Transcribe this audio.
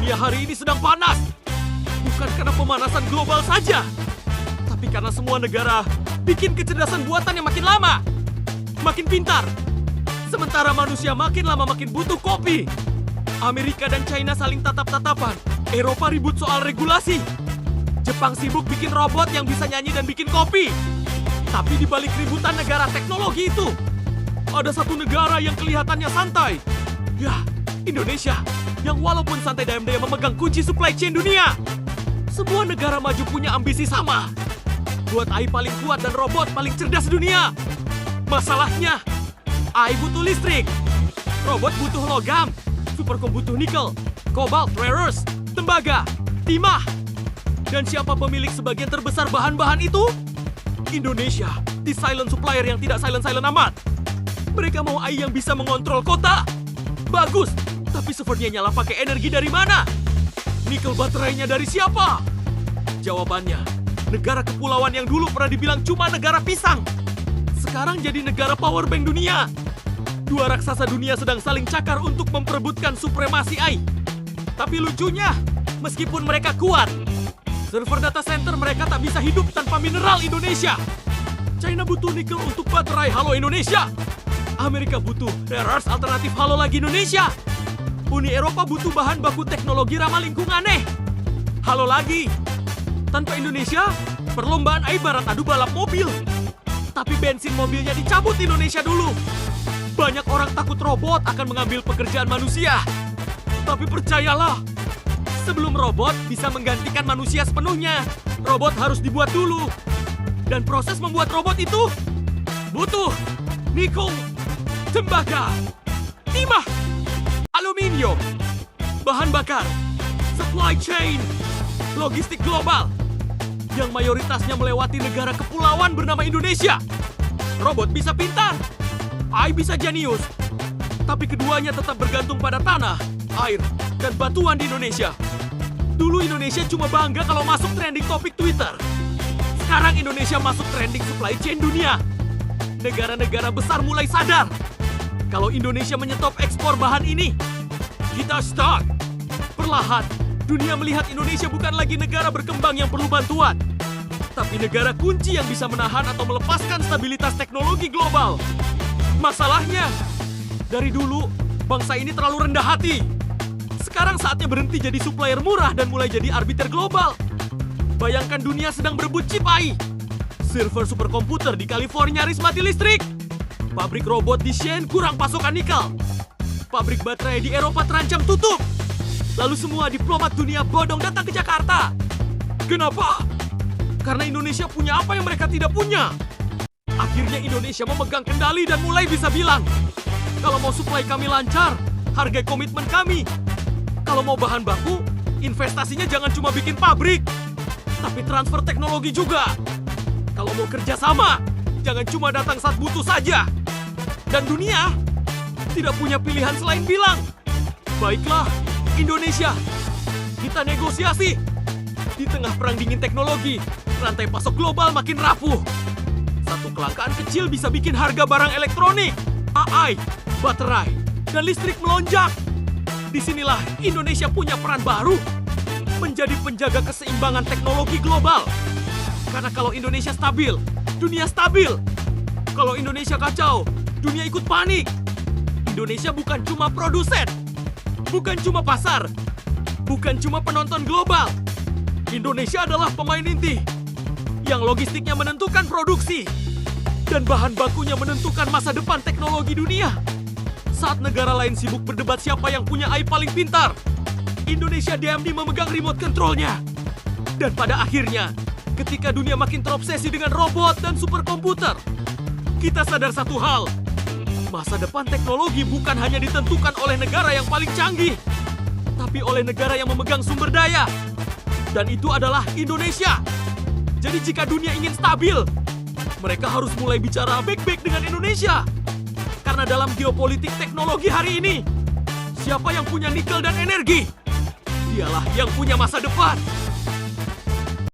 Dunia hari ini sedang panas. Bukan karena pemanasan global saja, tapi karena semua negara bikin kecerdasan buatan yang makin lama, makin pintar. Sementara manusia makin lama makin butuh kopi. Amerika dan China saling tatap-tatapan. Eropa ribut soal regulasi. Jepang sibuk bikin robot yang bisa nyanyi dan bikin kopi. Tapi di balik ributan negara teknologi itu, ada satu negara yang kelihatannya santai. Ya, Indonesia. Yang walaupun santai dayam-dayam memegang kunci supply chain dunia. Semua negara maju punya ambisi sama. Buat AI paling kuat dan robot paling cerdas dunia. Masalahnya, AI butuh listrik. Robot butuh logam. Supercom butuh nikel, kobalt, rare earths, tembaga, timah. Dan siapa pemilik sebagian terbesar bahan-bahan itu? Indonesia, di silent supplier yang tidak silent-silent amat. Mereka mau AI yang bisa mengontrol kota. Bagus, tapi servernya nyala pakai energi dari mana? Nikel baterainya dari siapa? Jawabannya, negara kepulauan yang dulu pernah dibilang cuma negara pisang. Sekarang jadi negara power bank dunia. Dua raksasa dunia sedang saling cakar untuk memperebutkan supremasi AI. Tapi lucunya, meskipun mereka kuat, server data center mereka tak bisa hidup tanpa mineral Indonesia. China butuh nikel untuk baterai, halo Indonesia. Amerika butuh rare earths alternatif, halo lagi Indonesia. Uni Eropa butuh bahan baku teknologi ramah lingkungan, halo lagi. Tanpa Indonesia, perlombaan ibarat adu balap mobil. Tapi bensin mobilnya dicabut Indonesia dulu. Banyak orang takut robot akan mengambil pekerjaan manusia. Tapi percayalah, sebelum robot bisa menggantikan manusia sepenuhnya, robot harus dibuat dulu. Dan proses membuat robot itu butuh nikel, tembaga, timah, aluminium, bahan bakar, supply chain, logistik global, yang mayoritasnya melewati negara kepulauan bernama Indonesia. Robot bisa pintar, AI bisa jenius, tapi keduanya tetap bergantung pada tanah, air, dan batuan di Indonesia. Dulu Indonesia cuma bangga kalau masuk trending topik Twitter. Sekarang Indonesia masuk trending supply chain dunia. Negara-negara besar mulai sadar kalau Indonesia menyetop ekspor bahan ini, kita stuck. Perlahan, dunia melihat Indonesia bukan lagi negara berkembang yang perlu bantuan, tapi negara kunci yang bisa menahan atau melepaskan stabilitas teknologi global. Masalahnya, dari dulu bangsa ini terlalu rendah hati. Sekarang saatnya berhenti jadi supplier murah dan mulai jadi arbiter global. Bayangkan dunia sedang berebut chip AI. Server superkomputer di California nyaris mati listrik. Pabrik robot di Shenzhen kurang pasokan nikel. Pabrik baterai di Eropa terancam tutup. Lalu semua diplomat dunia bodong datang ke Jakarta. Kenapa? Karena Indonesia punya apa yang mereka tidak punya. Akhirnya Indonesia memegang kendali dan mulai bisa bilang, kalau mau supply kami lancar, hargai komitmen kami. Kalau mau bahan baku, investasinya jangan cuma bikin pabrik, tapi transfer teknologi juga. Kalau mau kerjasama, jangan cuma datang saat butuh saja. Dan dunia tidak punya pilihan selain bilang, baiklah Indonesia, kita negosiasi. Di tengah perang dingin teknologi, rantai pasok global makin rapuh. Satu kelangkaan kecil bisa bikin harga barang elektronik, AI, baterai, dan listrik melonjak. Disinilah Indonesia punya peran baru, menjadi penjaga keseimbangan teknologi global. Karena kalau Indonesia stabil, dunia stabil. Kalau Indonesia kacau, dunia ikut panik. Indonesia bukan cuma produsen, bukan cuma pasar, bukan cuma penonton global. Indonesia adalah pemain inti, yang logistiknya menentukan produksi, dan bahan bakunya menentukan masa depan teknologi dunia. Saat negara lain sibuk berdebat siapa yang punya AI paling pintar, Indonesia diam-diam memegang remote controlnya. Dan pada akhirnya, ketika dunia makin terobsesi dengan robot dan superkomputer, kita sadar satu hal, masa depan teknologi bukan hanya ditentukan oleh negara yang paling canggih, tapi oleh negara yang memegang sumber daya. Dan itu adalah Indonesia. Jadi jika dunia ingin stabil, mereka harus mulai bicara baik-baik dengan Indonesia. Karena dalam geopolitik teknologi hari ini, siapa yang punya nikel dan energi, dialah yang punya masa depan.